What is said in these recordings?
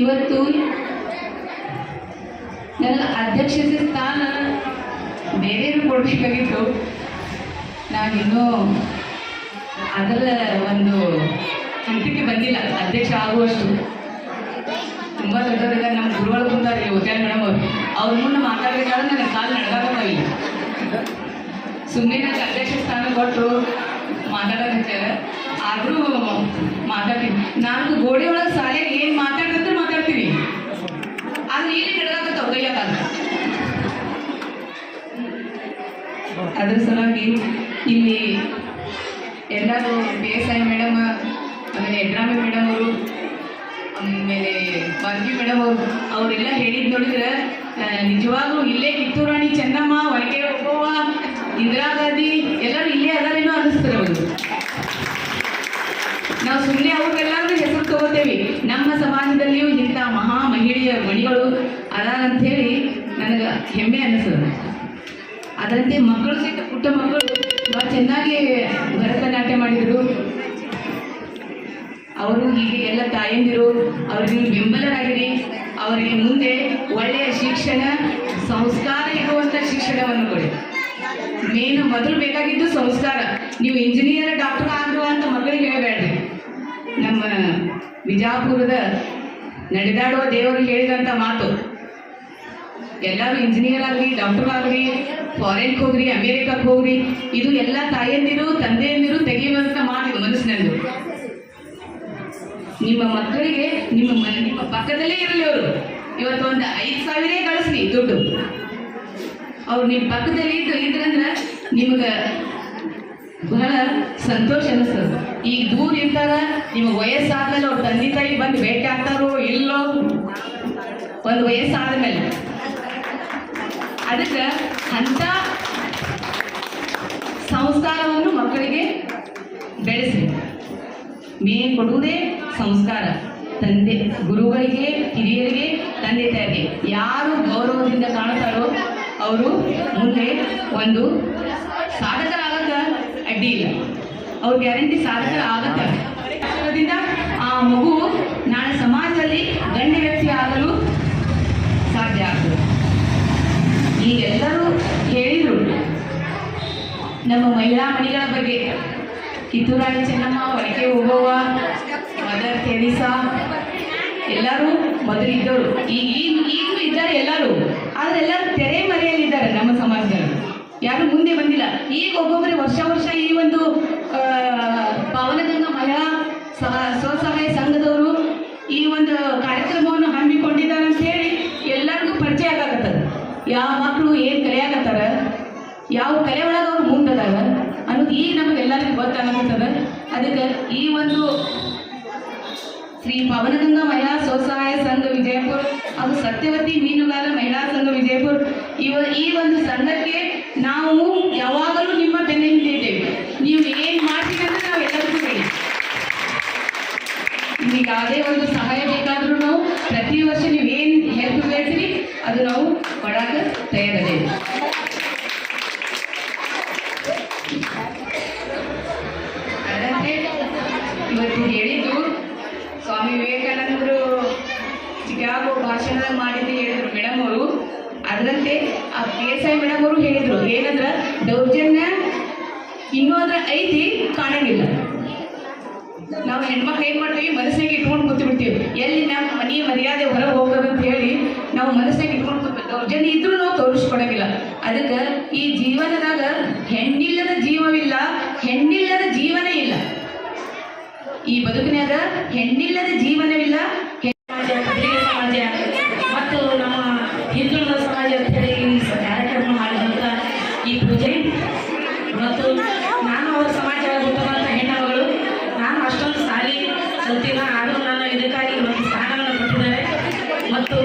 ಇವತ್ತು ನನ್ನ ಅಧ್ಯಕ್ಷತೆ ಸ್ಥಾನ ಬೇರೆಯವರು ಕೊಡಬೇಕಾಗಿತ್ತು. ನಾನಿನ್ನೂ ಅದರ ಒಂದು ಹಂತಕ್ಕೆ ಬಂದಿಲ್ಲ. ಅಧ್ಯಕ್ಷ ಆಗುವಷ್ಟು ತುಂಬ ದೊಡ್ಡವರಿದ್ದಾರೆ. ನಮ್ಮ ಗುರುಗಳು ಬಂದಾರೆ ಓದ್ಯಾಳ ಮೇಡಮ್ ಅವ್ರ ಮುಂದೆ ಮಾತಾಡಬೇಕಾದ್ರೆ ನನಗೆ ಕಾಲು ನಡ್ಕಾಗತ್ತಾವಿಲ್ಲ. ಸುಮ್ಮನೆ ನನಗೆ ಅಧ್ಯಕ್ಷ ಸ್ಥಾನ ಕೊಟ್ಟರು ಮಾತಾಡೋಕೆ, ಆದರೂ ಮಾತಾಡ್ತೀನಿ. ನಾಲ್ಕು ಗೋಡೆ ಒಳಗೆ ಶಾಲೆಗೆ ಏನು ಮಾತಾಡಿದ್ರೆ ಮಾತಾಡ್ತೀವಿ, ಆದ್ರೆ ಇಲ್ಲಿ ನಡ್ಕಾಗತ್ತಾವ ಕೈಯಾಗ. ಅದ್ರ ಸಲುವಾಗಿ ಇಲ್ಲಿ ಎಲ್ಲರೂ PSI ಮೇಡಮ್, ಆಮೇಲೆ ಯಡ್ರಾಮಿ ಮೇಡಮ್ ಅವರು, ಆಮೇಲೆ ಬಾರ್ಗಿ ಮೇಡಮ್ ಅವರೆಲ್ಲ ಹೇಳಿದ್ ನೋಡಿದ್ರೆ ನಿಜವಾಗ್ಲೂ ಇಲ್ಲೇ ಕಿತ್ತೂರು ರಾಣಿ ಚೆನ್ನಮ್ಮ, ಒಳಗೆ ಒಬ್ಬವ್ವ, ಇಂದಿರಾ ಗಾಂಧಿ ಎಲ್ಲರೂ ಇಲ್ಲೇ ಅದಾರೇನೋ ಅನ್ನಿಸ್ತಾರೆ ಅವರು. ನಾವು ಸುಮ್ಮನೆ ಅವ್ರಿಗೆಲ್ಲರೂ ಹೆಸರು ತಗೋತೇವೆ. ನಮ್ಮ ಸಮಾಜದಲ್ಲಿಯೂ ಇಂಥ ಮಹಾ ಮಹಿಳೆಯ ಮಣಿಗಳು ಅದಾರಂಥೇಳಿ ನನಗೆ ಹೆಮ್ಮೆ ಅನ್ನಿಸ್ತದೆ. ಅದರಂತೆ ಮಕ್ಕಳು ಸಹಿತ ಪುಟ್ಟ ಮಕ್ಕಳು ಭಾಳ ಚೆನ್ನಾಗಿ ಭರತನಾಟ್ಯ ಮಾಡಿದರು. ಅವರು ಹೀಗೆ ಎಲ್ಲ ತಾಯಂದಿರು ಅವರಿಗೆ ಬೆಂಬಲರಾಗಿರಿ. ಅವರಿಗೆ ಮುಂದೆ ಒಳ್ಳೆಯ ಶಿಕ್ಷಣ, ಸಂಸ್ಕಾರ ಇರುವಂಥ ಶಿಕ್ಷಣವನ್ನು ಕೊಡಿ. ಮೇನು ಮೊದಲು ಬೇಕಾಗಿದ್ದು ಸಂಸ್ಕಾರ. ನೀವು ಇಂಜಿನಿಯರ್, ಡಾಕ್ಟರ್ ಆಗುವ ಅಂತ ಮಕ್ಕಳಿಗೆ ಹೇಳಬೇಡ್ರಿ. ನಮ್ಮ ವಿಜಾಪುರದ ನಡೆದಾಡುವ ದೇವರು ಹೇಳಿದಂಥ ಮಾತು, ಎಲ್ಲರೂ ಇಂಜಿನಿಯರ್ ಆಗಲಿ, ಡಾಕ್ಟರ್ ಆಗಲಿ, ಫಾರಿನ್ಗೆ ಹೋಗ್ರಿ, ಅಮೇರಿಕಕ್ಕೆ ಹೋಗ್ರಿ, ಇದು ಎಲ್ಲ ತಾಯಂದಿರು ತಂದೆಯಂದಿರು ತೆಗೆಯುವಂಥ ಮಾತು ಮನಸ್ಸಿನಲ್ಲಿ. ನಿಮ್ಮ ಮಕ್ಕಳಿಗೆ ನಿಮ್ಮ ಪಕ್ಕದಲ್ಲೇ ಇರಲಿ. ಅವರು ಇವತ್ತು ಒಂದು 5,000 ಗಳಿಸ್ಲಿ ದುಡ್ಡು, ಅವ್ರು ನಿಮ್ಮ ಪಕ್ಕದಲ್ಲಿ ಇದ್ರಂದ್ರೆ ನಿಮ್ಗೆ ಬಹಳ ಸಂತೋಷ ಅನ್ನಿಸ್ತದೆ. ಈಗ ದೂರ ಇದ್ದಾಗ ನಿಮಗೆ ವಯಸ್ಸಾದ್ಮೇಲೆ ಅವ್ರ ತಂದೆ ತಾಯಿ ಬಂದು ಭೇಟಿ ಆಗ್ತಾರೋ ಇಲ್ಲೋ, ಒಂದು ವಯಸ್ಸಾದ್ಮೇಲೆ. ಅದಕ್ಕೆ ಅಂಥ ಸಂಸ್ಕಾರವನ್ನು ಮಕ್ಕಳಿಗೆ ಬೆಳೆಸಿ. ಮೇನ್ ಕೊಡುವುದೇ ಸಂಸ್ಕಾರ. ತಂದೆ ಗುರುಗಳಿಗೆ, ಹಿರಿಯರಿಗೆ, ತಂದೆ ತಾಯಿಗೆ ಯಾರು ಗೌರವದಿಂದ ಕಾಣುತ್ತಾರೋ ಅವರು ಮುಂದೆ ಒಂದು ಸಾಧಕರಾಗಕ್ಕ ಅಡ್ಡಿ ಇಲ್ಲ. ಅವ್ರ ಗ್ಯಾರಂಟಿ ಸಾಧಕರ ಆಗತ್ತಾರೆ. ಆ ಮಗು ನಾಳೆ ಸಮಾಜದಲ್ಲಿ ಗಣ್ಯ ವ್ಯಕ್ತಿ ಆಗಲು ಸಾಧ್ಯ ಆಗ್ತದೆ. ಈಗೆಲ್ಲರೂ ಹೇಳಿದರು ನಮ್ಮ ಮಹಿಳಾ ಮಣಿಗಳ ಬಗ್ಗೆ. ಕಿತ್ತೂರು ರಾಣಿ ಚೆನ್ನಮ್ಮ, ಒಳಗೆ ಓಬವ್ವ, ಮದರ್ ತೆರೇಸಾ ಎಲ್ಲರೂ ಮೊದಲಿದ್ದವರು. ಈಗಲೂ ಇದ್ದಾರೆ ಎಲ್ಲರೂ, ಆದರೆ ಎಲ್ಲರೂ ತೆರೆ ಮರೆಯಲ್ಲಿದ್ದಾರೆ ನಮ್ಮ ಸಮಾಜದಲ್ಲಿ. ಯಾರು ಮುಂದೆ ಬಂದಿಲ್ಲ. ಈಗ ಒಬ್ಬೊಬ್ಬರೇ ವರ್ಷ ಈ ಒಂದು ಪಾವನಗಂಗಾ ಮಹಿಳಾ ಸ್ವಸಹಾಯ ಸಂಘದವರು ಈ ಒಂದು ಕಾರ್ಯಕ್ರಮವನ್ನು ಹಮ್ಮಿಕೊಂಡಿದ್ದಾರೆ ಅಂತ ಹೇಳಿ ಎಲ್ಲರಿಗೂ ಪರಿಚಯ ಆಗಕತ್ತದ. ಯಾವ ಮಕ್ಕಳು ಏನು ಕಲಿಯಾಕತ್ತಾರ, ಯಾವ ಕಲೆ ಒಳಗೆ ಅವ್ರು ಮುಂದದಾರ ಅನ್ನೋದು ಈಗ ನಮಗೆಲ್ಲರಿಗೂ ಗೊತ್ತಾಗತ್ತದ. ಅದಕ್ಕೆ ಈ ಒಂದು ಶ್ರೀ ಪಾವನಗಂಗಾ ಮಹಿಳಾ ಸ್ವಸಹಾಯ ಸಂಘ ವಿಜಯಪುರ, ಅದು ಸತ್ಯವತಿ ಮೀನುಗಾರ ಮಹಿಳಾ ಸಂಘ ವಿಜಯಪುರ, ಈ ಒಂದು ಸಂಘಕ್ಕೆ ನಾವು ಯಾವಾಗಲೂ ನಿಮ್ಮ ಬೆನ್ನ ಹಿಂದಿದ್ದೇವೆ. ನೀವು ಏನು ಮಾಡ್ತೀವಿ ಅಂತ ನಾವು ಎಲ್ಲರಿಗೂ ಹೇಳಿ. ನಿಮಗೆ ಯಾವುದೇ ಒಂದು ಸಹಾಯ ಬೇಕಾದರೂ ನಾವು ಪ್ರತಿ ವರ್ಷ ನೀವು ಏನು ಹೆಲ್ಪ್ ಬೇಡ್ತೀರಿ ಅದು ನಾವು ಕೊಡಕ್ಕೆ ತಯಾರಿದ್ದೇವೆ. ಅದರಂತೆ ಇವತ್ತು ಹೇಳಿದ್ದು ಸ್ವಾಮಿ ವಿವೇಕಾನಂದರು ಚಿಕಾಗೋ ಭಾಷಣ ಮಾಡಿದ್ದು ಹೇಳಿದ್ರು ಮೇಡಮ್ ಅವರು. ಅದರಂತೆ ಆ PSI ಮೇಡಮ್ ಅವರು ಹೇಳಿದರು, ಏನಂದ್ರೆ ದೌರ್ಜನ್ಯ ಇನ್ನೂ ಅದ್ರ ಐತಿ ಕಾಣಂಗಿಲ್ಲ. ನಾವು ಹೆಣ್ಮಕ್ಳು ಏನು ಮಾಡ್ತೀವಿ, ಮನಸ್ಸಿಗೆ ಇಟ್ಕೊಂಡು ಕೂತು ಬಿಡ್ತೀವಿ. ಎಲ್ಲಿ ನಮ್ಮ ಮನೆಯ ಮರ್ಯಾದೆ ಹೊರಗೆ ಹೋಗೋದಂತ ಹೇಳಿ ನಾವು ಮನಸ್ಸಿಗೆ ಇಟ್ಕೊಂಡು ಕೂತ್ಬಿಟ್ಟು ದೌರ್ಜನ್ಯ ಇದ್ರೂ ನಾವು ತೋರಿಸ್ಕೊಡಂಗಿಲ್ಲ. ಅದಕ್ಕೆ ಈ ಜೀವನದಾಗ ಹೆಣ್ಣಿಲ್ಲದ ಜೀವವಿಲ್ಲ, ಹೆಣ್ಣಿಲ್ಲದ ಜೀವನ ಇಲ್ಲ. ಈ ಬದುಕಿನಾಗ ಹೆಣ್ಣಿಲ್ಲದ ಜೀವನವಿಲ್ಲ. ಸಮಾಜ ಮತ್ತು ನಮ್ಮ ಹಿಂದುಳಿದ ಸಮಾಜ ಅಂತ ಹೇಳಿ ಈ ಕಾರ್ಯಕ್ರಮ ಮಾಡಿದಂಥ ಈ ಪೂಜೆ ಮತ್ತು ನಾನು ಅವರ ಸಮಾಜ ಹುಟ್ಟುವಂಥ ಹೆಣ್ಣುಮಗಳು. ನಾನು ಅಷ್ಟೊಂದು ಸಾಲಿ ಕಲ್ತಿಲ್ಲ, ಆದರೂ ನಾನು ಇದಕ್ಕಾಗಿ ಒಂದು ಸ್ಥಾನವನ್ನು ಕೊಟ್ಟಿದ್ದಾರೆ. ಮತ್ತು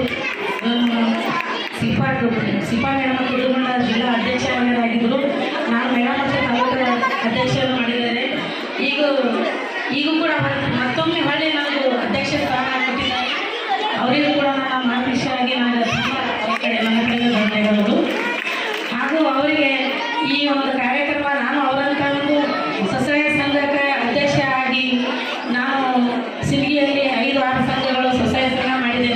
ಸಿಪಾ ಮೇಡಮ್ ಕುಟುಂಬ ಜಿಲ್ಲಾ ಅಧ್ಯಕ್ಷರಾಗಿದ್ದರು. ನಾನು ಮೇಡಮ್ ಮತ್ತು ತಾಲೂಕು ಅಧ್ಯಕ್ಷರನ್ನು ಮಾಡಿದ್ದಾರೆ. ಈಗೂ ಕೂಡ ಮತ್ತೊಮ್ಮೆ ಹೊಳ್ಳಿ ನನಗೂ ಅಧ್ಯಕ್ಷ ಸ್ಥಾನ ಕೊಟ್ಟಿದ್ದಾರೆ. ಅವರಿಗೂ ಕೂಡ ನಾನು ಮಾತೃಶಾಗಿ ನಾನು ನನ್ನ ಕಡೆಯಿಂದ ಧನ್ಯವಾದಗಳು. ಹಾಗೂ ಅವರಿಗೆ ಈ ಒಂದು ಕಾರ್ಯಕ್ರಮ ನಾನು ಅವರಂಥ ಒಂದು ಸ್ವಸಹಾಯ ಸಂಘಕ್ಕೆ ಅಧ್ಯಕ್ಷ ಆಗಿ ನಾನು ಸಿರಿಗೆಯಲ್ಲಿ 5-6 ಸಂಘಗಳು ಸ್ವಸಹಾಯ ಸಂಘ ಮಾಡಿದ್ದೇನೆ.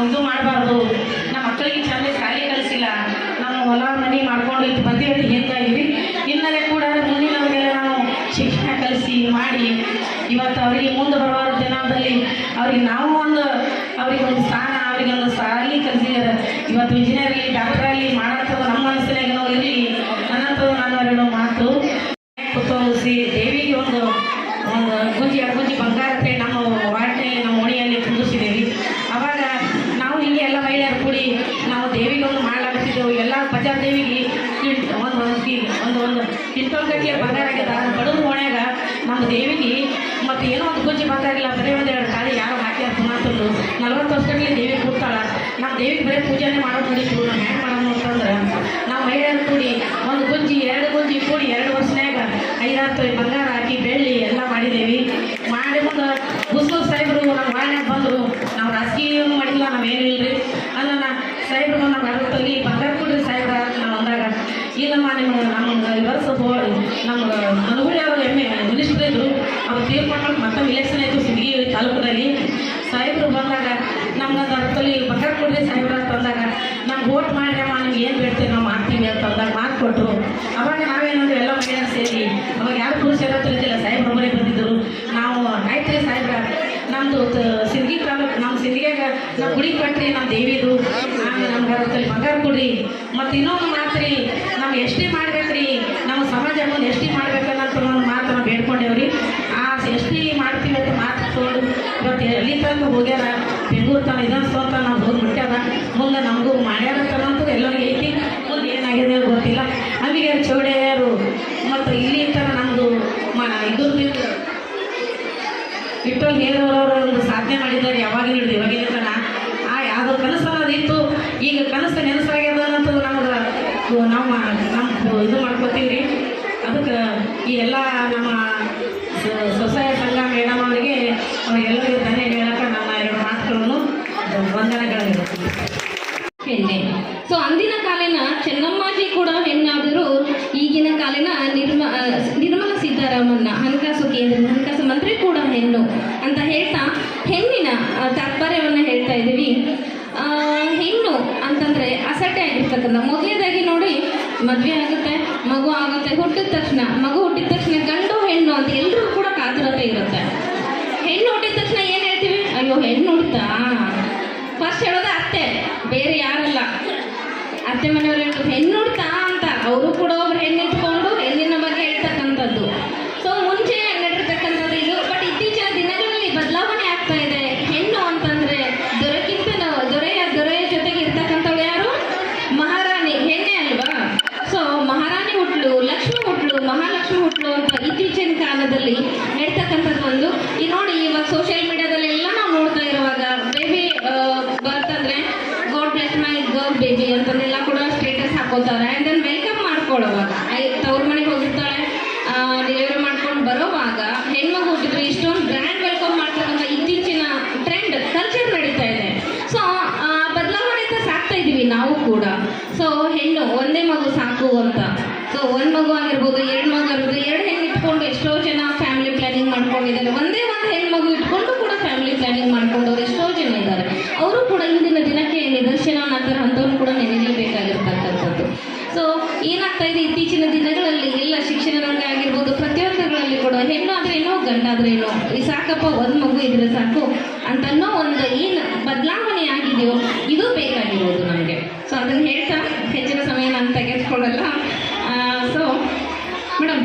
ಇದು ಮಾಡಬಾರ್ದು, ನಮ್ಮ ಮಕ್ಕಳಿಗೆ ಚಂದ ಶಾಲೆ ಕಲಿಸಿಲ್ಲ, ನಾವು ಹೊಲ ಮನೆ ಮಾಡ್ಕೊಂಡು ಇದು ಬಂದಿರೋದು ಹಿಂಗಾಗಿವಿ. ಇನ್ನಲ್ಲೇ ಕೂಡ ಮುಂದಿನವರಿಗೆಲ್ಲ ನಾವು ಶಿಕ್ಷಣ ಕಲಿಸಿ ಮಾಡಿ ಇವತ್ತು ಅವರಿಗೆ ಮುಂದೆ ಬರುವ ದಿನದಲ್ಲಿ ಅವ್ರಿಗೆ ನಾವು ಅವ್ರಿಗೊಂದು ಸ್ಥಾನ, ಅವ್ರಿಗೊಂದು ಶಾಲೆ ಕಲಿಸಿದ್ದಾರೆ. ಇವತ್ತು ಇಂಜಿನಿಯರ್ಲಿ ಡಾಕ್ಟ್ರಲ್ಲಿ ಮಾಡೋಂಥದ್ದು ನಮ್ಮ ಮನಸ್ಸಿನಾಗ ನಾವು ಇರಲಿ ಅನ್ನೋಂಥದ್ದು ನಾನು ಎರಡು ಮಾತು ಕುತ್ತೋಲಿಸಿ ದೇವಿಗೆ ಒಂದು ಗುಂಜಿ ಬಂಗಾರ ನಮ್ಮ ವಾರ್ಡ್ನಲ್ಲಿ ನಮ್ಮ ಓಣಿಯಲ್ಲಿ ಕುಂದಿಸಿದ್ದೇವೆ. ಅವಾಗ ನಾವು ಹಿಂಗೆ ಎಲ್ಲ ಮಹಿಳೆಯರು ಕೂಡಿ ನಾವು ದೇವಿಗೆ ಒಂದು ಮಾಡಲಾಗುತ್ತಿದ್ದೆವು. ಎಲ್ಲ ಬಜಾರ್ ದೇವಿಗೆ ಒಂದು ಕ್ವಿಂಟಲ್ ಗಟ್ಟಲೆ ಬಂಗಾರ ಆಗ್ಯದ. ಬಡವ್ರ ಓಣ್ಯಾಗ ನಮ್ಮ ದೇವಿಗೆ ಮತ್ತು ಏನೋ ಒಂದು ಗುಂಜಿ ಬಂಗಾರ ಇಲ್ಲ, ಬರೀ ಒಂದೆರಡು ಖಾಲಿ ಯಾರೋ ಹಾಕ್ಯಾರ ಸುಮಾರು 40 ವರ್ಷದಲ್ಲಿ ದೇವಿ ಕೂಡ್ತಾಳ. ನಮ್ಮ ದೇವಿಗೆ ಬರೀ ಪೂಜೆನೇ ಮಾಡೋದು ನಡೀತು. ನಾವು ಹ್ಯಾಂಗೆ ಮಾಡೋದು ಅಂತಂದ್ರೆ ನಾವು ಮಹಿಳೆಯರು ಕೂಡಿ ಒಂದು ಗುಂಜಿ 2 ಗುಂಜಿ ಕೂಡಿ 2 ವರ್ಷನಾಗ 5-6 ತೊಲೆ ಬಂಗಾರ ಹಾಕಿ ಬೆಳ್ಳಿ ಎಲ್ಲ ಮಾಡಿದ್ದೇವೆ. ಮಾಡಿ ಮುಂದೆ ಬುಸ್ಸು ಸಾಹೇಬರು ನಮ್ಮ ವಾರ್ಡ್ನಾಗ ಬಂದರು. ನಾವು ರಾಜಕೀಯ ಮಾಡಿಲ್ಲ, ನಾವೇನು ಇಲ್ಲರಿ ಅಲ್ಲ ಸಾಹೇಬ್ರು ನಮ್ಮ ಅರವತ್ತಲ್ಲಿ ಬಂಗಾರ ಕೊಡ್ರಿ ಸಾಹೇಬ್ರ ನಾವು ಅಂದಾಗ ಇಲ್ಲಮ್ಮ ನಮ್ಗೆ ವರ್ಷ ನಮ್ಗೆ ಅನುಗುಳಿ ಅವರು ಮಿನಿಸ್ಟರ್ ಇದ್ರು. ಅವ್ರು ತೀರ್ಕೊಂಡು ಮತ್ತೊಂದು ಇಲೆಕ್ಷನ್ ಆಯಿತು ಸಿಂದಗಿ ತಾಲೂಕದಲ್ಲಿ. ಸಾಹೇಬರು ಬಂದಾಗ ನಮ್ಗೆ ಒಂದು ಅರ್ಥದಲ್ಲಿ ಬಂಗಾರ ಕೊಡ್ರಿ ಸಾಹೇಬ್ರ ಅಂತಂದಾಗ ನಮ್ಗೆ ವೋಟ್ ಮಾಡ್ರಮ್ಮ, ನಿಮ್ಗೆ ಏನು ಬೇಡ್ತೀವಿ ನಾವು ಮಾಡ್ತೀವಿ ಅಂತಂದಾಗ ಮಾತು ಕೊಟ್ಟರು. ಅವಾಗ ನಾವೇನಂದ್ರೆ ಎಲ್ಲ ಮಹಿಳೆಯರು ಸೇರಿ, ಅವಾಗ ಯಾರು ಪುರುಷರ ತಿಳಿದಿಲ್ಲ, ಸಾಹೇಬ್ರ ಮನೆ ಬಂದಿದ್ದರು. ನಾವು ಆಯ್ತು ರೀ ಸಾಹೇಬ್ರ ನಮ್ಮದು ಸಿಂದಗಿ ತಾಲೂಕು, ನಮ್ಮ ಸಿಂದಗಿಯಾಗ ನಾವು ಗುಡಿ ಕಟ್ರಿ ನಮ್ಮ ದೇವಿದು, ಆಮೇಲೆ ನಮ್ಗೆ ಅರ್ಥದಲ್ಲಿ ಬಂಗಾರ ಕೊಡ್ರಿ. ಮತ್ತು ಇನ್ನೊಂದು ಮಾತು ರೀ, ನಮ್ಗೆ ಎಷ್ಟೇ ಮಾಡ್ಬೇಕ್ರಿ, ನಮ್ಮ ಸಮಾಜ ಮುಂದೆ ಎಷ್ಟೇ ಮಾಡ್ಬೇಕನ್ನೋಂಥ ಒಂದು ಮಾತು ನಾವು ಬೇಡ್ಕೊಂಡೇವ್ರಿ. ಆ ಎಷ್ಟೇ ಮಾಡ್ತೀವಿ ಅಂತ ಮಾತು ತೋಡು ಇವತ್ತು ಎಲ್ಲಿ ತನಕ ಹೋಗ್ಯಾರ, ಬೆಂಗಳೂರು ತನ ವಿಧಾನಸೌಧ ತನ ನಾವು ಹೋಗಿ ಬಿಟ್ಟಾಗ ಮುಂದೆ ನಮಗೂ ಮಾಡ್ಯಾರ ತನಂತೂ ಎಲ್ಲರಿಗೆ ಐತಿ. ಮುಂದೆ ಏನಾಗಿದೆ ಗೊತ್ತಿಲ್ಲ. ಅಲ್ಲಿಗೆ ಚೌಡೆಯರು ಮತ್ತು ಇಲ್ಲಿ ತನ ನಮ್ಮದು ಇದ್ರದ್ದು ಇಟ್ಟಲ್ಲಿ ಹೇಳೋರವರು ಒಂದು ಸಾಧನೆ ಮಾಡಿದ್ದಾರೆ. ಯಾವಾಗಿನ ಹಿಡಿದು ಇವಾಗಿನ ತನ ಯಾವುದೋ ಕನಸು ಅನ್ನೋದಿತ್ತು, ಈಗ ಕನಸು ನೆನಸಾಗ್ಯದ ಅನ್ನೋದು ನಾವು ಇದು ಮಾಡ್ಕೋತೀವಿ ರೀ. ಅದಕ್ಕೆ ಈ ಎಲ್ಲ ನಮ್ಮ ಸ್ವಸಹಾಯ ಸಂಘ ಮೇಡಮ್ ಅವರಿಗೆ ಅವರಿಗೆಲ್ಲರಿಗೂ ಧನ್ಯ ಹೇಳಕ್ಕೆ ನನ್ನ 2 ಮಾತುಗಳನ್ನು ವಂದನೆಗಳಿರುತ್ತೆ. ಹೆಣ್ಣೆ. ಸೊ ಅಂದಿನ ಕಾಲಿನ ಚೆನ್ನಮ್ಮಾಜಿ ಕೂಡ ಹೆಣ್ಣಾದರೂ ಈಗಿನ ಕಾಲಿನ ನಿರ್ಮಲಾ ಸೀತಾರಾಮನ್ನ ಹಣಕಾಸು ಮಂತ್ರಿ ಕೂಡ ಹೆಣ್ಣು ಅಂತ ಹೇಳ್ತಾ ಹೆಣ್ಣಿನ ತಾತ್ಪರ್ಯವನ್ನು ಹೇಳ್ತಾ ಇದ್ದೀವಿ. ಹೆಣ್ಣು ಅಂತಂದರೆ ಅಸಟೆ ಆಗಿರ್ತಕ್ಕಂಥ ಮೊದಲೇದಾಗಿ ನೋಡಿ ಮದುವೆ ಆಗುತ್ತೆ, ಮಗು ಆಗುತ್ತೆ, ಮಗು ಹುಟ್ಟಿದ ತಕ್ಷಣ ಗಂಡು ಹೆಣ್ಣು ಅಂತ ಎಲ್ಲರೂ ಕೂಡ ಕಾತುರತೆ ಇರುತ್ತೆ. ಹೆಣ್ಣು ಹುಟ್ಟಿದ ತಕ್ಷಣ ಏನು ಹೇಳ್ತೀವಿ? ಅಯ್ಯೋ ಹೆಣ್ಣು ಹುಡ್ತಾ ಫಸ್ಟ್ ಹೇಳೋದು ಅತ್ತೆ, ಬೇರೆ ಯಾರಲ್ಲ. ಅತ್ತೆ ಮನೆಯವ್ರು ಹೇಳೋದು ಹೆಣ್ಣು ಹುಡ್ತಾ ಅಂತ, ಅವರು ಕೂಡ ಒಬ್ರು ಹೆಣ್ಣು ಇಟ್ಕೊಂಡು ಹೆಣ್ಣಿನ ಬಗ್ಗೆ ಹೇಳ್ತಕ್ಕಂಥದ್ದು. ಸೊ ಮುಂಚೆ ನಡೆದಿರ್ತಕ್ಕಂಥದ್ದು ಇದು. ಬಟ್ ಇತ್ತೀಚಿನ ದಿನಗಳಲ್ಲಿ ಬದಲಾವಣೆ ಆಗ್ತಾ ಇದೆ. ಹೆಣ್ಣು ಅಂತಂದರೆ ದೊರೆಯ ಜೊತೆಗೆ ಇರ್ತಕ್ಕಂಥವ್ರು ಯಾರು? ಮಹಾರಾಣಿ ಹೆಣ್ಣೆ ಅಲ್ವಾ? ಸೊ ಮಹಾರಾಣಿ ಹುಟ್ಲು, ಲಕ್ಷ್ಮಿ ಹುಟ್ಲು, ಮಹಾಲಕ್ಷ್ಮಿ ಹುಟ್ಲು ಅಂತ ಇತ್ತೀಚಿನ ಕಾಲದಲ್ಲಿ ಹೇಳ್ತಕ್ಕಂಥದ್ದು ಒಂದು. ಈ ನೋಡಿ ಇವಾಗ ಸೋಷಿಯಲ್ ಮೀಡಿಯಾದಲ್ಲಿ ಎಲ್ಲ ನಾವು ನೋಡ್ತಾ ಇರುವಾಗ ಬೇಬಿ ಬರ್ತಂದ್ರೆ God bless my girl baby ಅಂತಂದೆಲ್ಲ ಕೂಡ ಸ್ಟೇಟಸ್ ಹಾಕೋತಾರೆ. ಆ್ಯಂಡ್ ದೆನ್ ವೆಲ್ಕಮ್ ಮಾಡ್ಕೊಳ್ಳೋವಾಗ ತವ್ರ ಮನೆಗೆ ಹೋಗಿರ್ತಾಳೆ, ಡೆಲಿವರಿ ಮಾಡ್ಕೊಂಡು ಬರೋವಾಗ ಹೆಣ್ಮಗು ಹುಟ್ಟಿದ್ರೆ ಇಷ್ಟೊಂದು ಗ್ರ್ಯಾಂಡ್ ವೆಲ್ಕಮ್ ಮಾಡ್ತಕ್ಕಂಥ ಇತ್ತೀಚಿನ ಟ್ರೆಂಡ್ ಕಲ್ಚರ್ ನಡೀತಾ ಇದೆ. ಸೊ ಬದಲಾವಣೆ ಅಂತ ಸಾಕ್ತಾ ಇದ್ದೀವಿ ನಾವು ಕೂಡ. ಸೊ ಹೆಣ್ಣು ಒಂದೇ ಮಗು ಸಾಕು ಅಂತ. ಸೊ 1 ಮಗು ಆಗಿರ್ಬೋದು, 2 ಮಗು ಆಗಿರ್ಬೋದು, 2 ಹೆಣ್ಣು ಇಟ್ಕೊಂಡು ಎಷ್ಟೋ ಜನ ಫ್ಯಾಮಿಲಿ ಪ್ಲಾನಿಂಗ್ ಮಾಡ್ಕೊಂಡಿದ್ದಾರೆ. ಒಂದೇ ಒಂದು ಹೆಣ್ಮಗು ಇಟ್ಕೊಂಡು ಕೂಡ ಫ್ಯಾಮಿಲಿ ಪ್ಲಾನಿಂಗ್ ಮಾಡ್ಕೊಂಡವ್ರು ಎಷ್ಟೋ ಜನ ಇದ್ದಾರೆ. ಅವರು ಕೂಡ ಇಂದಿನ ದಿನಕ್ಕೆ ನಿದರ್ಶನ ಅನ್ನೋ ಅಂಥವ್ರು ಕೂಡ ನೆನೆಯಲೇಬೇಕಾಗಿರ್ತಕ್ಕಂಥದ್ದು. ಸೊ ಏನಾಗ್ತಾ ಇದೆ ಇತ್ತೀಚಿನ ದಿನಗಳಲ್ಲಿ ಎಲ್ಲ ಶಿಕ್ಷಣ ರಂಗ ಆಗಿರ್ಬೋದು, ಪ್ರತಿಯೊಂದರಲ್ಲಿ ಕೂಡ ಹೆಣ್ಣು ಆದ್ರೇನೋ ಗಂಡಾದ್ರೇನೋ ಈ ಸಾಕಪ್ಪ 1 ಮಗು ಇದ್ರೆ ಸಾಕು ಅಂತನ್ನೋ ಒಂದು ಏನು ಬದಲಾವಣೆ ಆಗಿದೆಯೋ ಇದು ಬೇಕಾಗಿರೋದು ನಮಗೆ. ಸೊ ಅದನ್ನು ಹೇಳ್ತಾ ಹೆಚ್ಚಿನ ಸಮಯ ನಾನು ತೆಗೆದುಕೊಳ್ಳಲ್ಲ. ಸೊ ಮೇಡಮ್,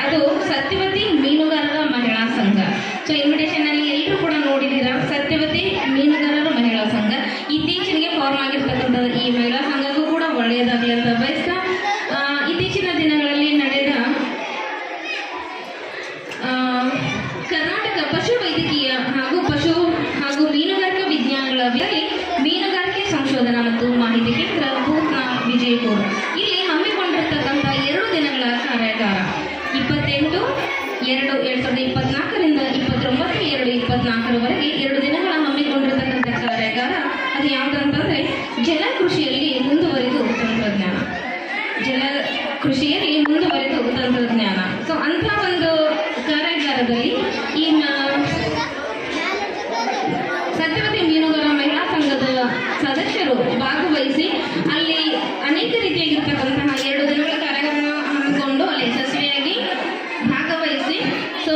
ಅದು ಸತ್ಯವತಿ ಮೀನುಗಾರರ ಮಹಿಳಾ ಸಂಘ. ಸೊ ಇನ್ವಿಟೇಷನಲ್ಲಿ ಎಲ್ಲರೂ ಕೂಡ ನೋಡಿದ್ದೀರಾ, ಸತ್ಯವತಿ ಮೀನುಗಾರರ ಮಹಿಳಾ ಸಂಘ ಇತ್ತೀಚೆಗೆ ಫಾರ್ಮ್ ಆಗಿರ್ತಕ್ಕಂಥದ್ದು. ಈ ಮಹಿಳಾ ಸಂಘಕ್ಕೂ ಕೂಡ ಒಳ್ಳೆಯದಾಗಲಿ ಅಂತ ಬಯಸ್ತಾ, ಇತ್ತೀಚಿನ ದಿನಗಳಲ್ಲಿ ನಡೆದ ಕರ್ನಾಟಕ ಪಶು ವೈದ್ಯಕೀಯ ಹಾಗೂ ಸತ್ಯವತಿ ಮೀನುಗಾರ ಮಹಿಳಾ ಸಂಘದ ಸದಸ್ಯರು ಭಾಗವಹಿಸಿ ಅಲ್ಲಿ ಅನೇಕ ರೀತಿಯಾಗಿರ್ತಕ್ಕಂತಹ 2 ದಿನಗಳ ಕಾರ್ಯಕ್ರಮ ಹಮ್ಮಿಕೊಂಡು ಅಲ್ಲಿ ಯಶಸ್ವಿಯಾಗಿ ಭಾಗವಹಿಸಿ ಸೊ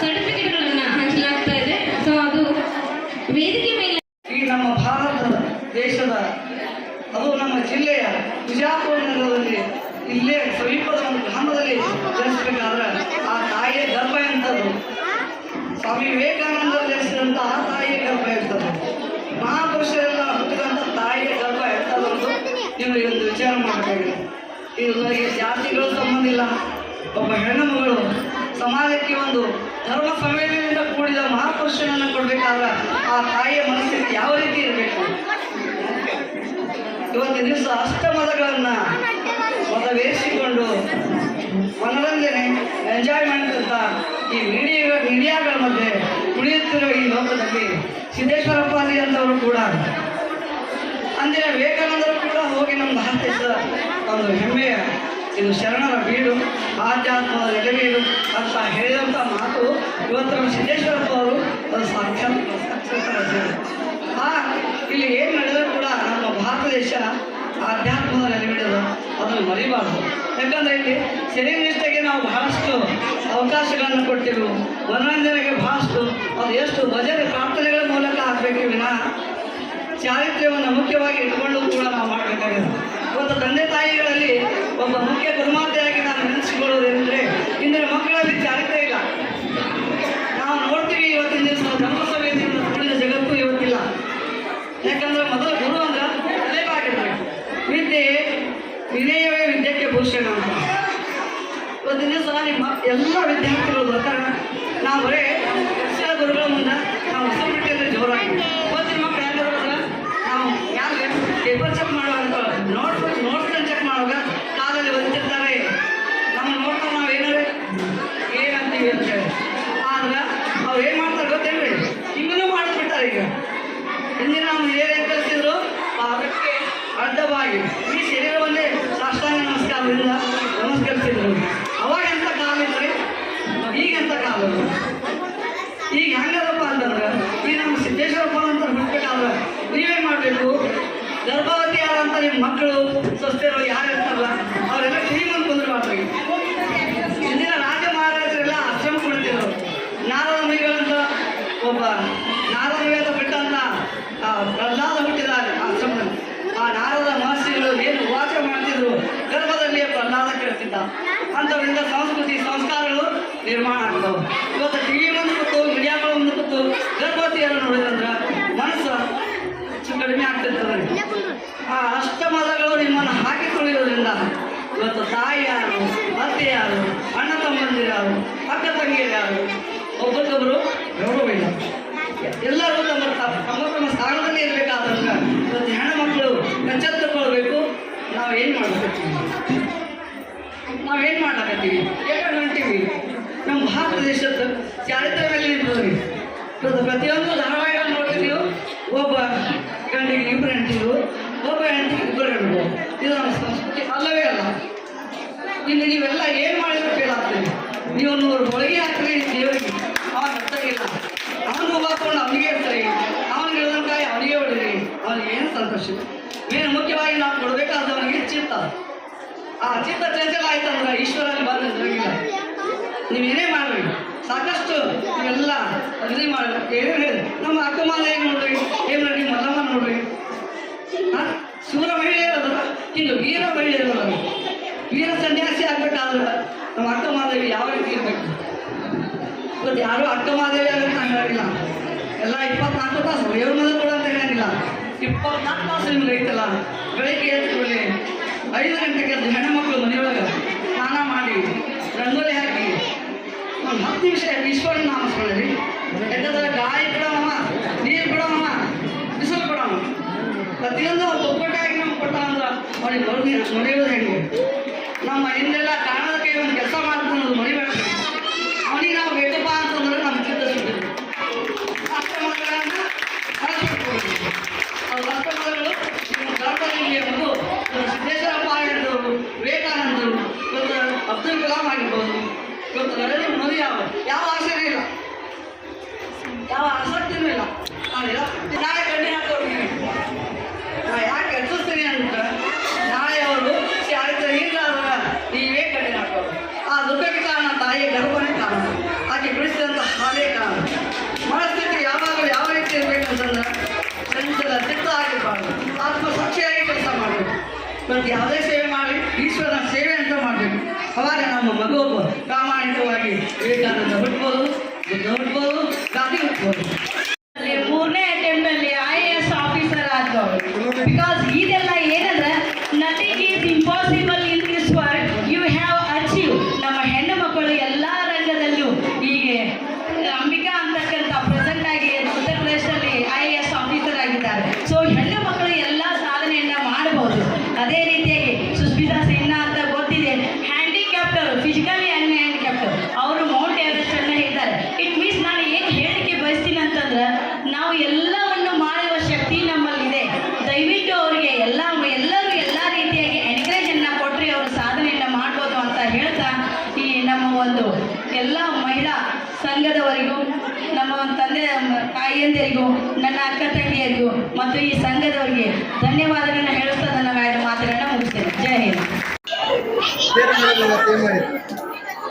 ಸರ್ಟಿಫಿಕೇಟ್ಗಳನ್ನು ಹಂಚಲಾಗ್ತಾ ಇದೆ. ಸೊ ಅದು ವೇದಿಕೆ ಮೇಲೆ ಈ ನಮ್ಮ ಭಾರತ ದೇಶದ ಅದು ನಮ್ಮ ಜಿಲ್ಲೆಯ ಬಿಜಾಪುರ ನಗರದಲ್ಲಿ ಇಲ್ಲೇ ಸಮೀಪದ ಒಂದು ಗ್ರಾಮದಲ್ಲಿ ಜನಿಸಬೇಕಾದ್ರೆ ಆ ತಾಯಿಯ ಗರ್ಭ ಎಂಥದ್ದು, ಸ್ವಾಮಿ ವಿವೇಕಾನಂದ ಜನಿಸಿದಂಥ ಆ ತಾಯಿಯ ಗರ್ಭ ಎಂಥದ್ದು, ಮಹಾಪುರುಷರೆಲ್ಲ ಹುಟ್ಟಿದಂಥ ತಾಯಿಯ ಗರ್ಭ ಎಂಥದ್ದು ನೀವು ಇದೊಂದು ವಿಚಾರ ಮಾಡಬೇಕಾಗಿದೆ. ಇವರಿಗೆ ಜಾತಿಗಳು ಸಂಬಂಧ ಇಲ್ಲ. ಒಬ್ಬ ಹೆಣ್ಣು ಮಗಳು ಸಮಾಜಕ್ಕೆ ಒಂದು ಧರ್ಮ ಸಂವೇದನೆಯಿಂದ ಕೂಡಿದ ಮಹಾಪುರುಷನನ್ನು ಕೊಡಬೇಕಾದ್ರೆ ಆ ತಾಯಿಯ ಮನಸ್ಥಿತಿ ಯಾವ ರೀತಿ ಇರಬೇಕು? ಇವತ್ತಿನ ದಿವಸ ಅಷ್ಟಮದಗಳನ್ನು ಮತವೇರಿಸಿಕೊಂಡು ಮನರಂಜನೆ ಎಂಜಾಯ್ಮೆಂಟ್ ಅಂತ ಈ ಮೀಡಿಯಾಗಳ ಮಧ್ಯೆ ಉಳಿಯುತ್ತಿರುವ ಈ ಲೋಕದಲ್ಲಿ ಸಿದ್ದೇಶ್ವರಪ್ಪಾಜಿ ಅಂತವರು ಕೂಡ, ಅಂದಿನ ವಿವೇಕಾನಂದರು ಕೂಡ ಹೋಗಿ ನಮ್ಮ ಭಾರತ ದೇಶದ ಒಂದು ಹೆಮ್ಮೆಯ ಇದು ಶರಣರ ಬೀಡು, ಆಧ್ಯಾತ್ಮದ ನೆಲೆಬೀಡು ಅಂತ ಹೇಳಿದಂಥ ಮಾತು ಇವತ್ತು ನಮ್ಮ ಸಿದ್ದೇಶ್ವರಪ್ಪ ಅವರು ಅದು ಸಾಕ್ಷಾತ್ ಇಲ್ಲಿ ಏನು ನಡೆದರೂ ಕೂಡ ನಮ್ಮ ಭಾರತ ದೇಶ ಆಧ್ಯಾತ್ಮದ ನೆಲೆಬೀಡದ ಅದನ್ನು ಮರಿಬಾರ್ದು. ಯಾಕಂದರೆ ಇಲ್ಲಿ ಸಿರಿನಿಷ್ಠೆಗೆ ನಾವು ಬಹಳಷ್ಟು ಅವಕಾಶಗಳನ್ನು ಕೊಟ್ಟಿರು, ಮನೋರಂಜನೆಗೆ ಬಹಳಷ್ಟು ಅದು ಎಷ್ಟು ಭಜನೆ ಪ್ರಾರ್ಥನೆಗಳ ಮೂಲಕ ಆಗಬೇಕು ವಿನಃ ಚಾರಿತ್ರ್ಯವನ್ನು ಮುಖ್ಯವಾಗಿ ಇಟ್ಕೊಂಡು ಕೂಡ ನಾವು ಮಾಡಬೇಕಾಗಿದೆ. ಇವತ್ತು ತಂದೆ ತಾಯಿಗಳಲ್ಲಿ ಒಬ್ಬ ಮುಖ್ಯ ಗುರುಮಾತೆಯಾಗಿ ನಾನು ನೆನೆಸಿಕೊಳ್ಳೋದೇನೆಂದರೆ ಇಂದಿನ ಮಕ್ಕಳಲ್ಲಿ ಚಾರಿತ್ರ್ಯ ಇಲ್ಲ. ನಾವು ನೋಡ್ತೀವಿ ಇವತ್ತಿನ ದಿವಸ ಧರ್ಮಸಭೆಯಿಂದ ಕೂಡಿದ ಜಗತ್ತು ಇವತ್ತಿಲ್ಲ. ಯಾಕಂದರೆ ಮೊದಲು ಗುರು ಅಂದ್ರೆ ತಲೆಬಾಗಿರ್ಬೇಕು, ವಿದ್ಯೆ ವಿನಯವೇ ವಿದ್ಯೆಗೆ ಭೂಷಣ ಅಂತ. ಇವತ್ತಿನ ದಿವಸ ನಿಮ್ಮ ಎಲ್ಲ ವಿದ್ಯಾರ್ಥಿಗಳು ಬರ್ತಾರೆ, ನಾವು ಬರೇ ಶಿಕ್ಷಣ ಗುರುಗಳ ಮುಂದೆ ನಾವು ಹೊಸ ಬಿಟ್ಟಿದ್ರೆ ಜೋರಾಗಿ ಇವತ್ತಿನ ಮಕ್ಕಳು ಯಾರು ಬರೋದ್ರೆ ನಾವು ಯಾರು ಪೇಪರ್ ಚೆಕ್ ಮಾಡುವಾಗ ನೋಟ್ಸ್ ಚೆಕ್ ಮಾಡುವಾಗ ಕಾಲಲ್ಲಿ ಬಂದಿರ್ತಾರೆ, ನಮ್ಮ ನೋಡ್ತಾರೆ ನಾವು ಏನಾರೆ ಏನಂತೀವಿ ಅಂತ ಹೇಳಿ. ಆದ್ರೆ ಅವ್ರು ಏನು ಮಾಡ್ತಾರೆ ಗೊತ್ತೇನ್ರಿ, ಹಿಂಗೂ ಮಾಡಿಬಿಟ್ಟಾರೆ. ಈಗ ಹಿಂದಿನ ನಾವು ಏನೇನು ಕಲಿಸಿದ್ರು ಅದಕ್ಕೆ ಅಡ್ಡವಾಗಿ ಈ ಶರೀರವನ್ನೇ ಸಾಷ್ಟಾಂಗ ನಮಸ್ಕಾರದಿಂದ ನಮಸ್ಕರಿಸಿದ್ರು. ಅವಾಗ ಎಂಥ ಕಾಲ ಇದ್ರಿ, ಈಗ ಎಂಥ ಕಾಲ. ಈಗ ಹೆಂಗದಪ್ಪ ಅಂತಂದ್ರೆ ಈಗ ನಮ್ಮ ಸಿದ್ದೇಶ್ವರಪ್ಪ ಅಂತ ಬಿಟ್ಬೇಕಾದ್ರೆ ನೀವೇನು ಮಾಡಬೇಕು, ಗರ್ಭವತಿ ಆದಂಥ ನಿಮ್ಮ ಮಕ್ಕಳು ಸ್ವಸ್ಥರು ಯಾರು ಇರ್ತಾರಲ್ಲ ಅವರೆಲ್ಲ ಟಿವಿ ಮುಂದೆ ಕುಂದ್ರಬಾರ್ದು. ಇಂದಿನ ರಾಜ ಮಹಾರಾಜರೆಲ್ಲ ಆಶ್ರಮ ಕೊಡ್ತಿದ್ರು. ನಾರದ ಮುನಿಗಳಂತ ಒಬ್ಬ ನಾರದ ವೇದ ಬಿಟ್ಟಂತ ಪ್ರಹ್ಲಾದ ಹುಟ್ಟಿದ ಆಶ್ರಮದಲ್ಲಿ ಆ ನಾರದ ಮಹರ್ಷಿಗಳು ಏನು ವಾಚ ಮಾಡ್ತಿದ್ರು, ಗರ್ಭದಲ್ಲಿಯೇ ಪ್ರಹ್ಲಾದ ಕೇಳ್ತಿದ್ದ. ಅಂಥವರಿಂದ ಸಂಸ್ಕೃತಿ ಸಂಸ್ಕಾರಗಳು ನಿರ್ಮಾಣ ಆಗ್ತವೆ. ಇವತ್ತು ಟಿವಿ ಮುಂದೆ ಕೂತು ಮೀಡಿಯಾಗಳ ಮುಂದೆ ಕೂತು ಗರ್ಭವತಿಯನ್ನು ನೋಡಿದಂದ್ರೆ ಮನಸ್ಸು ಕಡಿಮೆ ಆಗ್ತಿರ್ತದೆ. ಆ ಅಷ್ಟಮದಗಳು ನಿಮ್ಮನ್ನು ಹಾಕಿ ತುಳಿಯೋದ್ರಿಂದ ಇವತ್ತು ತಾಯಿ ಯಾರು, ಅತ್ತೆ ಯಾರು, ಅಣ್ಣ ತಮ್ಮಂದಿರು ಯಾರು, ಅಕ್ಕ ತಂಗಿಯರು ಯಾರು, ಒಬ್ಬರಿಗೊಬ್ಬರು ಗೌರವ ಇಲ್ಲ. ಎಲ್ಲರೂ ತಮ್ಮ ಸ್ಥಾನದಲ್ಲಿ ಇರಬೇಕಾದ್ರೆ ಇವತ್ತು ಹೆಣ್ಣು ಮಕ್ಕಳು ಎಚ್ಚೆತ್ತುಕೊಳ್ಬೇಕು. ನಾವೇನು ಮಾಡಕತ್ತೀವಿ, ಯಾಕಂದ್ರೆ ಹೊಂಟೀವಿ ನಮ್ಮ ಭಾರತ ದೇಶದ ಚಾರಿತ್ರ್ಯ ಮೇಲೆ ಇರ್ತದೆ. ಇವತ್ತು ಪ್ರತಿಯೊಂದು ಧಾರಾವಾಹಿಗಳನ್ನು ನೋಡ್ತೀವಿ, ಒಬ್ಬ ಗಂಡಿಗೆ 2 ಹೆಂಡತಿರು, ಒಬ್ಬ ಹೆಂಡತಿಗೆ 2 ಹೆಣ್ಣು. ಇದು ನಮ್ಮ ಸಂಸ್ಕೃತಿ ಅಲ್ಲವೇ ಅಲ್ಲ. ಇಲ್ಲಿ ನೀವೆಲ್ಲ ಏನು ಮಾಡಿದ್ರು ಫೇಲ್ ಆಗ್ತೀವಿ. ನೀವು 100 ಹೋಳಿಗೆ ಹಾಕ್ತೀರಿ ದೇವರಿಗೆ, ಅವನು ಅರ್ಥವಿಲ್ಲ. ಅವನು ಹೋಗ್ಕೊಂಡು ಅವನಿಗೆ ಇರ್ತಾರೆ, ಅವನಿಗೆ ಇಳಿದಕಾಯಿ ಅವನಿಗೆ ಹೊಡಿರಿ, ಅವನಿಗೆ ಏನು ಸಂತೋಷ. ಏನು ಮುಖ್ಯವಾಗಿ ನಾವು ಕೊಡಬೇಕಾದವನಿಗೆ ಚಿತ್ತ. ಆ ಚಿತ್ತ ಚಂಚಲ ಆಯ್ತಂದ್ರೆ ಈಶ್ವರಲ್ಲಿ ಬಂದಿಲ್ಲ. ನೀವೇನೇ ಮಾಡಬೇಡಿ, ಸಾಕಷ್ಟು ನೀವೆಲ್ಲ ಇದು ಮಾಡಬೇಕು. ಏನು ಹೇಳಿ ನಮ್ಮ ಅಕ್ಕಮಾಲ ಏನು ನೋಡ್ರಿ, ಏನು ನೋಡಿ ಮಲ್ಲಮ್ಮ ನೋಡ್ರಿ, ಶೂರ ಮಹಿಳೆಯರಲ್ಲ, ಹಿಂಗೆ ವೀರ ಮಹಿಳೆಯರಲ್ಲ. ವೀರ ಸನ್ಯಾಸಿ ಆಗ್ಬೇಕಾದ್ರೆ ನಮ್ಮ ಅಕ್ಕಮಾದೇವಿ ಯಾವ ರೀತಿ ಇರಬೇಕು. ಇವತ್ತು ಯಾರೂ ಅಕ್ಕಮಾದೇವಿ ಆಗಂತ ಹೇಳಿಲ್ಲ. ಎಲ್ಲ 24 ತಾಸು ದೇವ್ರ ಮನೆ ಕೂಡ ಅಂತ ಹೇಳಿಲ್ಲ. 24 ತಾಸು ನಿಮ್ಗೆ ಐತಲ್ಲ. ಬೆಳಗ್ಗೆ ಎದ್ಕೊಳ್ಳಿ 5 ಗಂಟೆಗೆ ಎದ್ದು ಹೆಣ್ಣು ಮಕ್ಕಳು ಮನೆಯೊಳಗೆ ಸ್ನಾನ ಮಾಡಿ ರಂಗೋಲಿ ಹಾಕಿ ಒಂದು 10 ನಿಮಿಷ ಈಶ್ವರನ ನಾಮಸ್ಕೊಳ್ಳಿ. ಯಾಕಂದ್ರೆ ಗಾಳಿ ಬಿಡೋವ, ನೀರು ಬಿಡೋವ, ಬಿಸಿಲು ಬಿಡೋವ, ಪ್ರತಿಯೊಂದು ಒಬ್ಬೊಟ್ಟಾಗಿ ನಮ್ಗೆ ಕೊಟ್ಟ ಅಂದ್ರೆ ಅವನಿಗೆ ನೋಡಿಯೋದು ಹೆಂಗೆ. ನಮ್ಮ ಹಿಂದೆಲ್ಲ ಕಾಣದ ಕೈ ಒಂದು ಕೆಲಸ ಮಾಡ್ಕೊಂಡು ಮರಿಬೇಡ, ಅವನಿಗೆ ನಾವು ಬೇಟಪ್ಪ ಅಂತಂದ್ರೆ ನಮ್ಮ ಚಿತ್ತ ಸುಟ್ಟಿದ್ರು. ಅಷ್ಟಮಗಳನ್ನು ಕಳಿಸ್ಬಿಟ್ಕೊಳ್ಬೇಕು. ಅವ್ರು ಅಷ್ಟಮಗಳು ಗರ್ಭದಲ್ಲಿ ಎಂಬುದು ಸಿದ್ದೇಶ್ವರಪ್ಪ ಆಗಿರ್ಬೋದು, ವಿವೇಕಾನಂದರು, ಇವತ್ತು ಅಬ್ದುಲ್ ಕಲಾಂ ಆಗಿರ್ಬೋದು, ಇವತ್ತು ನರೇಂದ್ರ ಮೋದಿ ಯಾವ ಆಸೆನೂ ಇಲ್ಲ, ಯಾವ ಆಸಕ್ತಿನೂ ಇಲ್ಲ. ಇವತ್ತು ಯಾವುದೇ ಸೇವೆ ಮಾಡಿ ಈಶ್ವರನ ಸೇವೆ ಅಂತ ಮಾಡಬೇಕು. ಅವಾಗ ನಮ್ಮ ಮಗು ಪ್ರಾಮಾಣಿಕವಾಗಿ ವಿವೇಕಾನಂದ ಹುಟ್ಬೋದು, ಬುದ್ಧ ಹುಟ್ಬೋದು, ಗಾಂಧಿ ಹುಟ್ಬೋದು. 3ನೇ ಅಟೆಂಪ್ಟ್ ಅಲ್ಲಿ IAS ಆಫೀಸರ್ ಆದವರು. ಬಿಕಾಸ್ ಇದೆಲ್ಲ ಏನಂದ್ರೆ nothing is impossible in this world, you have achieve. ನಮ್ಮ ಹೆಣ್ಣು ಮಕ್ಕಳು ಎಲ್ಲ ರಂಗದಲ್ಲೂ ಹೀಗೆ ಅಂಬಿಕಾ ಅಂತಕ್ಕಂಥ ಪ್ರೆಸೆಂಟ್ ಆಗಿ ಉತ್ತರ ಪ್ರದೇಶದಲ್ಲಿ IAS ಆಫೀಸರ್ ಆಗಿದ್ದಾರೆ. ಸೊ ಹೆಣ್ಣು ಮಕ್ಕಳು ಎಲ್ಲ ಸಾಧನೆಯನ್ನ ಮಾಡಬಹುದು. ಅದೇ ರೀತಿಯಾಗಿ ಸುಸ್ಮಿತಾ ಸಿನ್ಹಾ ಅಂತ ಗೊತ್ತಿದೆ, ಹ್ಯಾಂಡಿಕ್ಯಾಪ್ಟರ್, ಫಿಸಿಕಲಿ ಹ್ಯಾಂಡಿಕ್ಯಾಪ್ಟರ್, ಅವರು ಮೌಂಟ್ ಎವರೆಸ್ಟ್ ಅನ್ನ ಇದ್ದಾರೆ. ಇಟ್ ಮೀನ್ಸ್ ನಾನು ಏನು ಹೇಳಿಕೆ ಬಯಸ್ತೀನಿ ಅಂತಂದ್ರೆ ನಾವು ಎಲ್ಲವನ್ನು ಮಾಡುವ ಶಕ್ತಿ ನಮ್ಮಲ್ಲಿದೆ. ದಯವಿಟ್ಟು ಅವರಿಗೆ ಎಲ್ಲರೂ ಎಲ್ಲ ರೀತಿಯಾಗಿ ಎನ್ಕರೇಜನ್ನು ಕೊಟ್ಟರೆ ಅವರು ಸಾಧನೆಯನ್ನು ಮಾಡ್ಬೋದು ಅಂತ ಹೇಳ್ತಾ, ಈ ನಮ್ಮ ಒಂದು ಎಲ್ಲ ಮಹಿಳಾ ಸಂಘದವರಿಗೂ, ನಮ್ಮ ಒಂದು ತಂದೆ ತಾಯಿಯಂದಿರಿಗೂ, ನನ್ನ ಅಕ್ಕ ತಂಗಿಯರಿಗೂ ಮತ್ತು ಈ ಸಂಘದವರಿಗೆ ಧನ್ಯವಾದಗಳನ್ನು ಹೇಳುತ್ತಾ ನನ್ನ ಮಾತುಗಳನ್ನ ಮುಗಿಸ್ತೇನೆ. ಜೈ ಹಿಂದ್.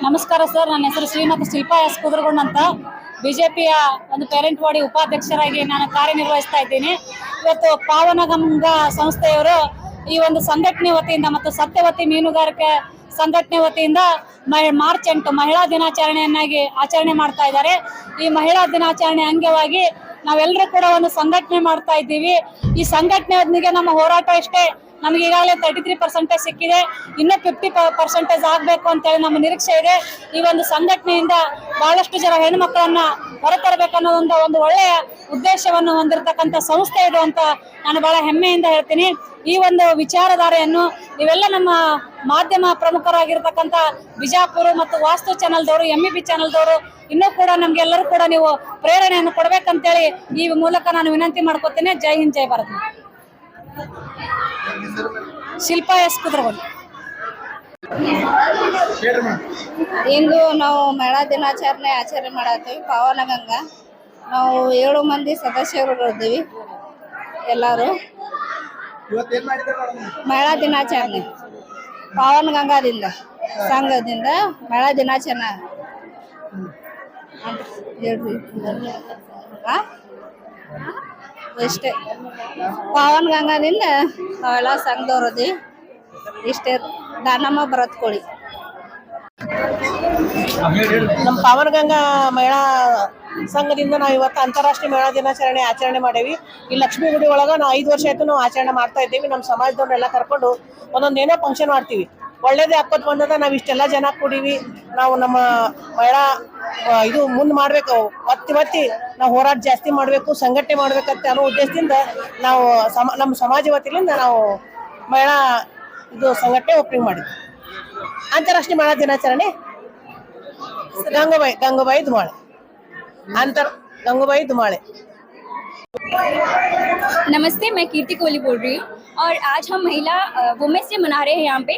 ನಮಸ್ಕಾರ ಸರ್, ನನ್ನ ಹೆಸರು ಶ್ರೀಮತಿ ಶಿಲ್ಪಾ ಎಸ್ ಕುದುರಗೊಂಡ ಅಂತ. ಬಿಜೆಪಿಯ ಒಂದು ಪೇರೆಂಟ್ ಬಾಡಿ ಉಪಾಧ್ಯಕ್ಷರಾಗಿ ನಾನು ಕಾರ್ಯನಿರ್ವಹಿಸ್ತಾ ಇದ್ದೀನಿ. ಇವತ್ತು ಪಾವನಗಂಗಾ ಸಂಸ್ಥೆಯವರು ಈ ಒಂದು ಸಂಘಟನೆ ವತಿಯಿಂದ ಮತ್ತು ಸತ್ಯವತಿ ಮೀನುಗಾರಿಕೆ ಸಂಘಟನೆ ವತಿಯಿಂದ ಮಾರ್ಚ್ 8 ಮಹಿಳಾ ದಿನಾಚರಣೆಯನ್ನಾಗಿ ಆಚರಣೆ ಮಾಡ್ತಾ ಇದ್ದಾರೆ. ಈ ಮಹಿಳಾ ದಿನಾಚರಣೆ ಅಂಗವಾಗಿ ನಾವೆಲ್ಲರೂ ಕೂಡ ಒಂದು ಸಂಘಟನೆ ಮಾಡ್ತಾ ಇದ್ದೀವಿ. ಈ ಸಂಘಟನೆಯೊಂದಿಗೆ ನಮ್ಮ ಹೋರಾಟ ಇಷ್ಟೇ, ನಮಗೆ ಈಗಾಗಲೇ 33% ಸಿಕ್ಕಿದೆ, ಇನ್ನೂ 50% ಆಗಬೇಕು ಅಂತೇಳಿ ನಮ್ಮ ನಿರೀಕ್ಷೆ ಇದೆ. ಈ ಒಂದು ಸಂಘಟನೆಯಿಂದ ಬಹಳಷ್ಟು ಜನ ಹೆಣ್ಮಕ್ಳನ್ನ ಹೊರತರಬೇಕನ್ನೋ ಒಂದು ಒಳ್ಳೆಯ ಉದ್ದೇಶವನ್ನು ಹೊಂದಿರತಕ್ಕಂಥ ಸಂಸ್ಥೆ ಇದು ಅಂತ ನಾನು ಬಹಳ ಹೆಮ್ಮೆಯಿಂದ ಹೇಳ್ತೀನಿ. ಈ ಒಂದು ವಿಚಾರಧಾರೆಯನ್ನು ನೀವೆಲ್ಲ ನಮ್ಮ ಮಾಧ್ಯಮ ಪ್ರಮುಖರಾಗಿರ್ತಕ್ಕಂಥ ಬಿಜಾಪುರ ಮತ್ತು ವಾಸ್ತು ಚಾನಲ್ದವರು, MEB ಚಾನಲ್ದವರು ಇನ್ನೂ ಕೂಡ ನಮ್ಗೆಲ್ಲರೂ ಕೂಡ ನೀವು ಪ್ರೇರಣೆಯನ್ನು ಕೊಡ್ಬೇಕಂತೇಳಿ ಈ ಮೂಲಕ ನಾನು ವಿನಂತಿ ಮಾಡ್ಕೊತೀನಿ. ಜೈ ಹಿಂದ್, ಜೈ ಭಾರತ್. ಶಿಲ್ಪಾ ಎಸ್ ಕುದ್ರಗೊಂಡ. ಇಂದು ನಾವು ಮಹಿಳಾ ದಿನಾಚರಣೆ ಆಚರಣೆ ಮಾಡತ್ತೀವಿ. ಪಾವನಗಂಗಾ ನಾವು 7 ಮಂದಿ ಸದಸ್ಯರು ಇದ್ದೀವಿ. ಎಲ್ಲರೂ ಮಹಿಳಾ ದಿನಾಚರಣೆ ಪಾವನಗಂಗಾದಿಂದ ಸಂಘದಿಂದ ಮಹಿಳಾ ದಿನಾಚರಣೆ ಹೇಳ್ರಿ ಇಷ್ಟೇ. ಪಾವನಗಂಗಾದಿಂದ ನಾವೆಲ್ಲ ಸಂಘದವ್ರದಿ ಇಷ್ಟೇ. ದಾನಮ್ಮ ಬರತ್ಕೊಳ್ಳಿ. ನಮ್ಮ ಪಾವನಗಂಗಾ ಮಹಿಳಾ ಸಂಘದಿಂದ ನಾವು ಇವತ್ತು ಅಂತಾರಾಷ್ಟ್ರೀಯ ಮಹಿಳಾ ದಿನಾಚರಣೆ ಆಚರಣೆ ಮಾಡೇವಿ. ಈ ಲಕ್ಷ್ಮೀ ಗುಡಿ ಒಳಗೆ ನಾವು 5 ವರ್ಷ ಆಯ್ತು ನಾವು ಆಚರಣೆ ಮಾಡ್ತಾ ಇದ್ದೀವಿ. ನಮ್ಮ ಸಮಾಜದವ್ರನ್ನೆಲ್ಲ ಕರ್ಕೊಂಡು ಒಂದೊಂದೇನೋ ಫಂಕ್ಷನ್ ಮಾಡ್ತೀವಿ. ಒಳ್ಳೇದೇ ಆಕೋತ್ ಬಂದದ. ನಾವು ಇಷ್ಟೆಲ್ಲ ಜನ ಕೂಡಿವಿ. ನಾವು ನಮ್ಮ ಮಹಿಳಾ ಇದು ಮುಂದೆ ಮಾಡಬೇಕು, ಒತ್ತಿ ನಾವು ಹೋರಾಟ ಜಾಸ್ತಿ ಮಾಡಬೇಕು, ಸಂಘಟನೆ ಮಾಡ್ಬೇಕಂತ ಅನ್ನೋ ಉದ್ದೇಶದಿಂದ ನಾವು ನಮ್ಮ ಸಮಾಜ ವತಿಯಿಂದ ನಾವು ಮಹಿಳಾ ಇದು ಸಂಘಟನೆ ಓಪನಿಂಗ್ ಮಾಡಿದ್ವಿ. ಅಂತಾರಾಷ್ಟ್ರೀಯ ಮಹಿಳಾ ದಿನಾಚರಣೆ गंगूबाई धुमाड़े गंगूबाई धुमाड़े। नमस्ते, मैं कीर्ति कोहली बोल रही हूँ और आज हम महिला वुमेन्स डे मना रहे हैं। यहाँ पे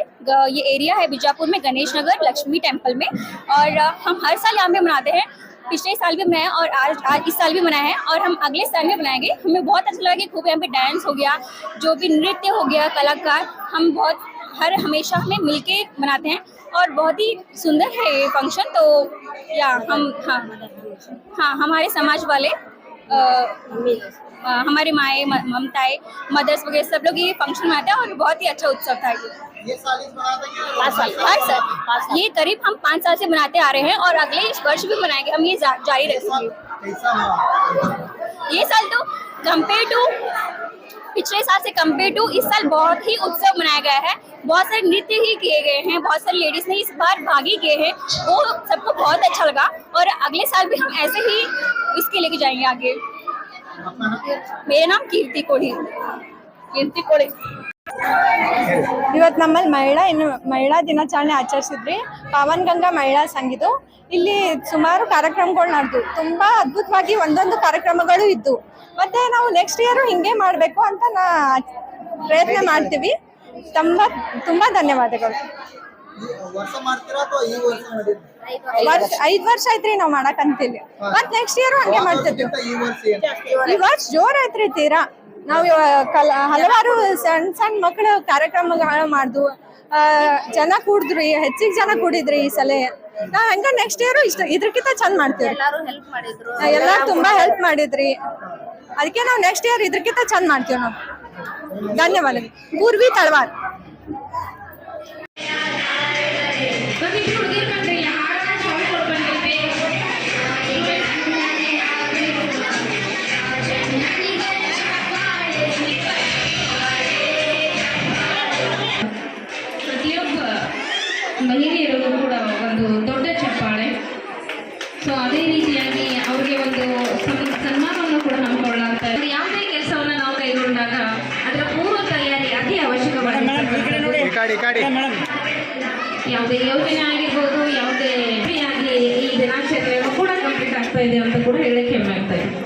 ये एरिया है बिजापुर में, गणेश नगर लक्ष्मी टेम्पल में, और हम हर साल यहाँ पे मनाते हैं। पिछले साल भी बनाया और आज इस साल भी बनाया है और हम अगले साल में बनाएंगे। हमें बहुत अच्छा लगा कि खूब यहाँ पे डांस हो गया, जो भी नृत्य हो गया, कलाकार, हम बहुत हमेशा हमें मिलके मनाते हैं और बहुत ही सुंदर है ये फंक्शन। तो या हम हाँ हमारे समाज वाले हमारे माए ममताएं मदर्स वगैरह सब लोग ये फंक्शन मनाते हैं और बहुत ही अच्छा उत्सव था ये साल। हर साल ये करीब हम 5 साल से बनाते आ रहे हैं और अगले इस वर्ष भी बनाएंगे, हम ये जारी रखेंगे। ये साल तो कंपेयर टू पिछले साल से कंपेयर टू इस साल बहुत ही उत्सव मनाया गया है। बहुत सारे नृत्य ही किए गए हैं, बहुत सारी लेडीज ने इस बार भागी किए हैं, वो सबको बहुत अच्छा लगा और अगले साल भी हम ऐसे ही इसके लेके जाएंगे आगे। मेरा नाम कीर्ति कोड़ी। ಇವತ್ತು ನಮ್ಮಲ್ಲಿ ಮಹಿಳಾ ದಿನಾಚರಣೆ ಆಚರಿಸಿದ್ರಿ. ಪಾವನಗಂಗಾ ಮಹಿಳಾ ಸಂಘದ್ದು ಇಲ್ಲಿ ಸುಮಾರು ಕಾರ್ಯಕ್ರಮಗಳು ನಡೆದು ತುಂಬಾ ಅದ್ಭುತವಾಗಿ ಒಂದೊಂದು ಕಾರ್ಯಕ್ರಮಗಳು ಇದ್ದು. ಮತ್ತೆ ನಾವು ನೆಕ್ಸ್ಟ್ ಇಯರ್ ಹಿಂಗೆ ಮಾಡಬೇಕು ಅಂತ ಪ್ರಯತ್ನ ಮಾಡ್ತೀವಿ. ತುಂಬಾ ಧನ್ಯವಾದಗಳು. 5 ವರ್ಷ ಆಯ್ತ್ರಿ ನಾವು ಮಾಡಕಂತೀವಿ. ಮತ್ ನೆಕ್ಸ್ಟ್ ಇಯರ್ ಹಂಗೆ ಮಾಡ್ತಿದ್ವಿ. ಈ ವರ್ಷ ಜೋರ್ ಐತ್ರಿ ತೀರಾ. ನಾವು ಹಲವಾರು ಸಣ್ಣ ಮಕ್ಕಳ ಕಾರ್ಯಕ್ರಮಗಳು ಮಾಡ್ದು ಜನ ಕೂಡಿದ್ರಿ, ಹೆಚ್ಚಿಗೆ ಜನ ಕೂಡಿದ್ರಿ ಈ ಸಲ. ನಾವ್ ಹಂಗ ನೆಕ್ಸ್ಟ್ ಇಯರ್ ಇದ್ರಕ್ಕಿಂತ ಚಂದ ಮಾಡ್ತೀವಿ. ಎಲ್ಲಾರು ತುಂಬಾ ಹೆಲ್ಪ್ ಮಾಡಿದ್ರಿ, ಅದಕ್ಕೆ ನಾವು ನೆಕ್ಸ್ಟ್ ಇಯರ್ ಇದ್ರಕ್ಕಿಂತ ಚಂದ ಮಾಡ್ತೀವಿ ನಾವು. ಧನ್ಯವಾದ. ಪೂರ್ವಿ ತಳವಾರ್. ಒಂದಿಷ್ಟು ಹುಡುಗಿರು ಬಂದ್ರಿ ಹಾಡನ್ನ ಶಾಲೆ ಕೊಡ್ಬಂದಿರ್ತೀವಿ. ಪ್ರತಿಯೊಬ್ಬ ಮಹಿಳೆಯರಿಗೂ ಕೂಡ ಒಂದು ದೊಡ್ಡ ಚಪ್ಪಾಳೆ. ಸೊ ಅದೇ ರೀತಿಯಾಗಿ ಅವ್ರಿಗೆ ಒಂದು ಸನ್ಮಾನವನ್ನು ಕೂಡ ಹಮ್ಮಿಕೊಳ್ಳಲಾಗ್ತಾ ಇದೆ. ಯಾವುದೇ ಕೆಲಸವನ್ನು ನಾವು ಕೈಗೊಂಡಾಗ ಅದರ ಪೂರ್ವ ತಯಾರಿ ಅತಿ ಅವಶ್ಯಕವಾಗಿರ್ತದೆ. ಯಾವುದೇ ಯೋಜನೆ ಆಗಿರ್ಬೋದು, ಯಾವುದೇ ಆಗಲಿ ಈ ದಿನಾಚರಣೆಯನ್ನು ಕೂಡ ಕಂಪ್ಲೀಟ್ ಆಗ್ತಾ ಇದೆ ಅಂತ ಕೂಡ ಹೇಳಕ್ಕೆ ಹೆಮ್ಮೆ ಆಗ್ತಾ ಇದೆ.